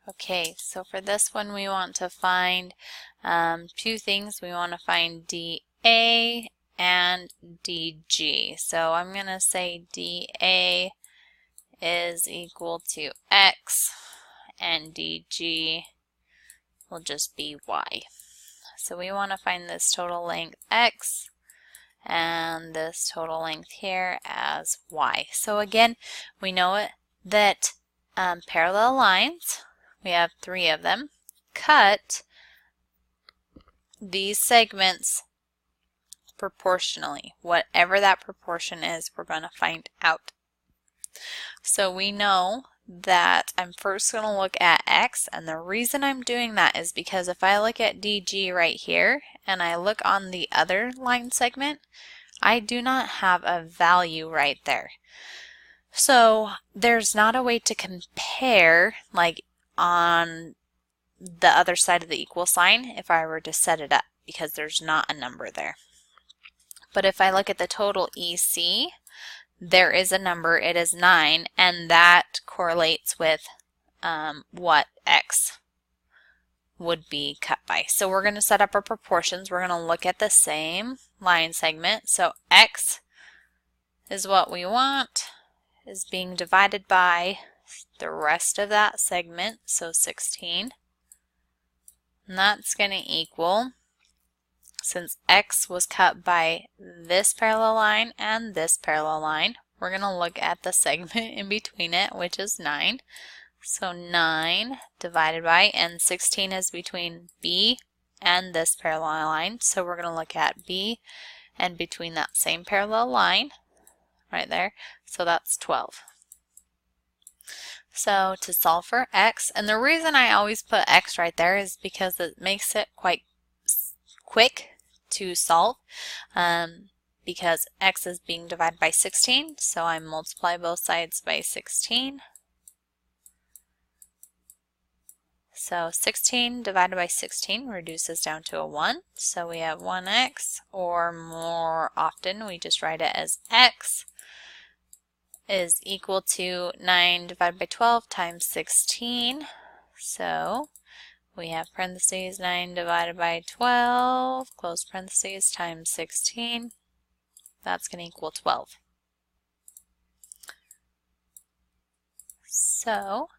Okay, so for this one we want to find two things. We want to find dA and dG. So I'm going to say dA is equal to x and dG will just be y. So we want to find this total length x and this total length here as y. So again, we know it that parallel lines, we have 3 of them, cut these segments proportionally. Whatever that proportion is, we're going to find out. So we know that I'm first going to look at x, and the reason I'm doing that is because if I look at dG right here and I look on the other line segment, I do not have a value right there. So there's not a way to compare like on the other side of the equal sign if I were to set it up, because there's not a number there. But if I look at the total EC, there is a number, it is 9, and that correlates with what x would be cut by. So we're going to set up our proportions. We're going to look at the same line segment. So x is what we want, is being divided by the rest of that segment, so 16. And that's going to equal, since x was cut by this parallel line and this parallel line, we're going to look at the segment in between it, which is 9. So 9 divided by, and 16 is between B and this parallel line, so we're going to look at B and between that same parallel line right there, so that's 12. So to solve for x, and the reason I always put x right there is because it makes it quite quick to solve, because x is being divided by 16, so I multiply both sides by 16. So 16 divided by 16 reduces down to a 1, so we have 1x, or more often we just write it as x is equal to 9 divided by 12 times 16. So we have parentheses 9 divided by 12, close parentheses, times 16. That's going to equal 12. So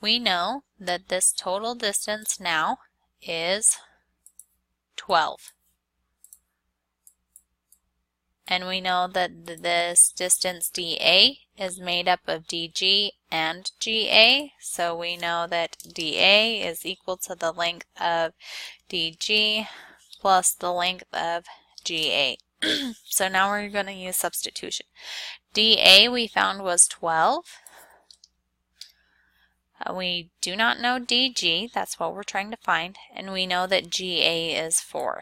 we know that this total distance now is 12. And we know that this distance dA is made up of dG and GA, so we know that dA is equal to the length of dG plus the length of GA. So now we're going to use substitution. dA we found was 12. We do not know dG, that's what we're trying to find, and we know that GA is 4.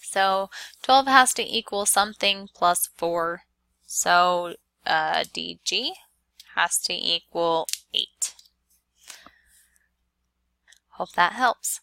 So 12 has to equal something plus 4, so dG has to equal 8. Hope that helps.